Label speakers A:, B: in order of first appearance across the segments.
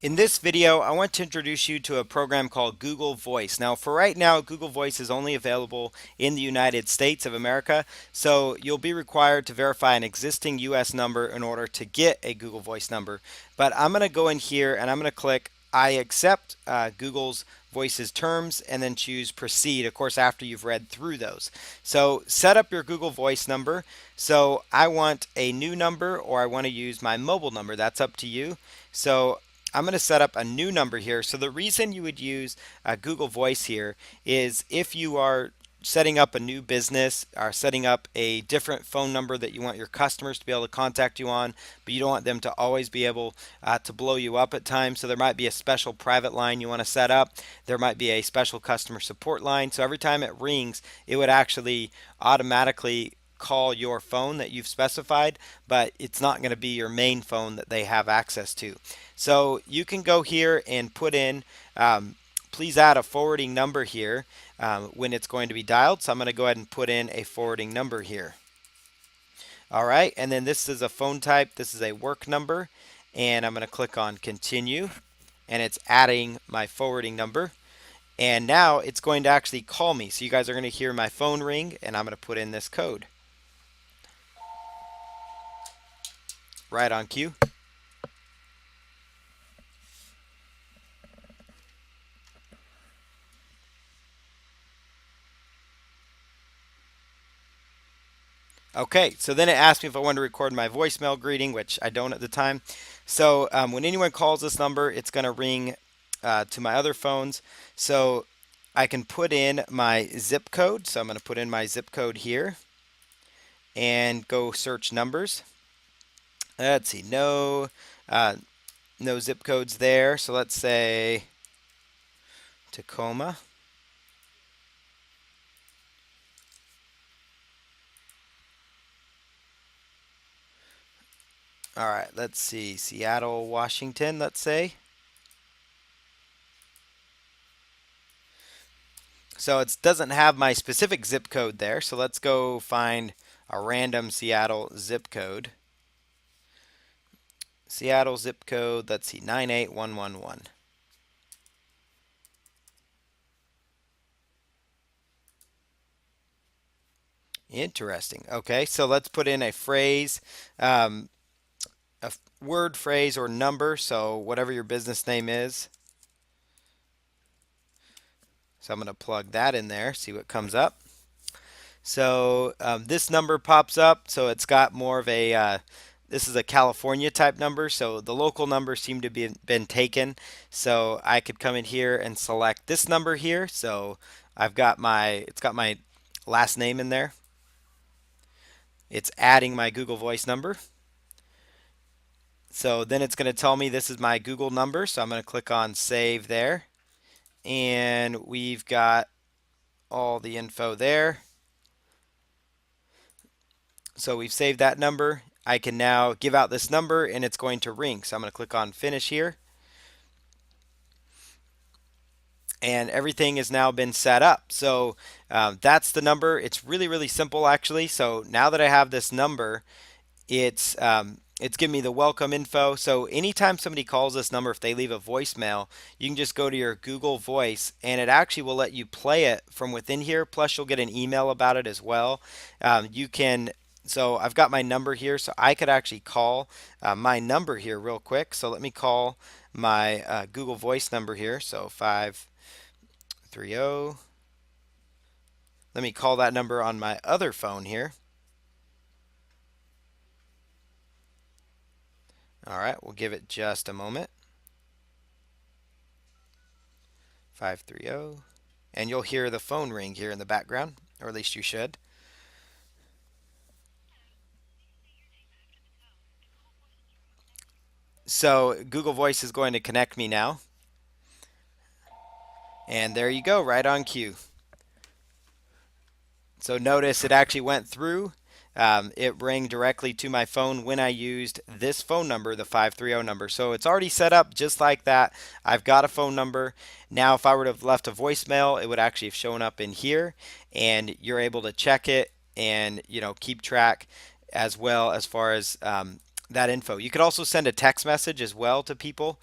A: In this video, I want to introduce you to a program called Google Voice. Now, for right now, Google Voice is only available in the United States of America, so you'll be required to verify an existing US number in order to get a Google Voice number. But I'm going to go in here and I'm going to click I accept Google's Voice's terms and then choose proceed, of course, after you've read through those. So set up your Google Voice number. So I want a new number or I want to use my mobile number. That's up to you. So I'm going to set up a new number here. So the reason you would use Google Voice here is if you are setting up a new business or setting up a different phone number that you want your customers to be able to contact you on, but you don't want them to always be able to blow you up at times. So there might be a special private line you want to set up. There might be a special customer support line. So every time it rings, it would actually automatically call your phone that you've specified, but it's not going to be your main phone that they have access to. So you can go here and put in, please add a forwarding number here when it's going to be dialed. So I'm going to go ahead and put in a forwarding number here. All right, and then this is a phone type. This is a work number, and I'm going to click on continue, and it's adding my forwarding number. And now it's going to actually call me. So you guys are going to hear my phone ring, and I'm going to put in this code. Right on cue. Okay, so then it asked me if I wanted to record my voicemail greeting, which I don't at the time. So when anyone calls this number, it's going to ring to my other phones. So I can put in my zip code. So I'm going to put in my zip code here and go search numbers. Let's see, no zip codes there. So let's say Tacoma. All right, let's see, Seattle, Washington, let's say. So it doesn't have my specific zip code there. So let's go find a random Seattle zip code. Seattle zip code, let's see, 98111. Interesting. Okay, so let's put in a phrase, a word, phrase, or number. So whatever your business name is. So I'm going to plug that in there, see what comes up. So this number pops up. So it's got more of a, this is a California type number. So the local numbers seem to be been taken. So I could come in here and select this number here. So I've got it's got my last name in there. It's adding my Google Voice number. So then it's going to tell me this is my Google number. So I'm going to click on save there. And we've got all the info there. So we've saved that number. I can now give out this number and it's going to ring. So I'm going to click on finish here. And everything has now been set up. So that's the number. It's really, really simple actually. So now that I have this number, it's giving me the welcome info. So anytime somebody calls this number, if they leave a voicemail, you can just go to your Google Voice and it actually will let you play it from within here. Plus you'll get an email about it as well. So I've got my number here, so I could actually call my number here real quick. So let me call my Google Voice number here. So 530. Let me call that number on my other phone here. All right, we'll give it just a moment. 530. And you'll hear the phone ring here in the background, or at least you should. So Google Voice is going to connect me now. And there you go, right on cue. So notice it actually went through. It rang directly to my phone when I used this phone number, the 530 number. So it's already set up just like that. I've got a phone number. Now if I were to have left a voicemail, it would actually have shown up in here and you're able to check it and keep track as well as far as that info. You could also send a text message as well to people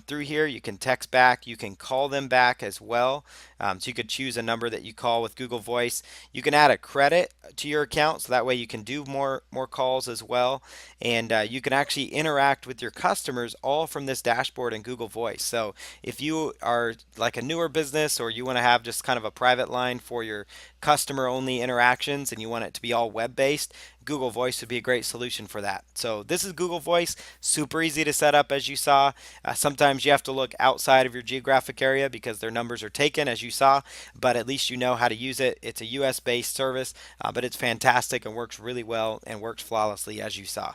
A: through here. You can text back, you can call them back as well. So you could choose a number that you call with Google Voice. You can add a credit to your account, so that way you can do more calls as well, and you can actually interact with your customers all from this dashboard in Google Voice. So if you are like a newer business, or you want to have just kind of a private line for your customer only interactions and you want it to be all web based, Google Voice would be a great solution for that. So this is Google Voice, super easy to set up as you saw. Sometimes you have to look outside of your geographic area because their numbers are taken as you saw, but at least you know how to use it. It's a US based service, but it's fantastic and works really well and works flawlessly as you saw.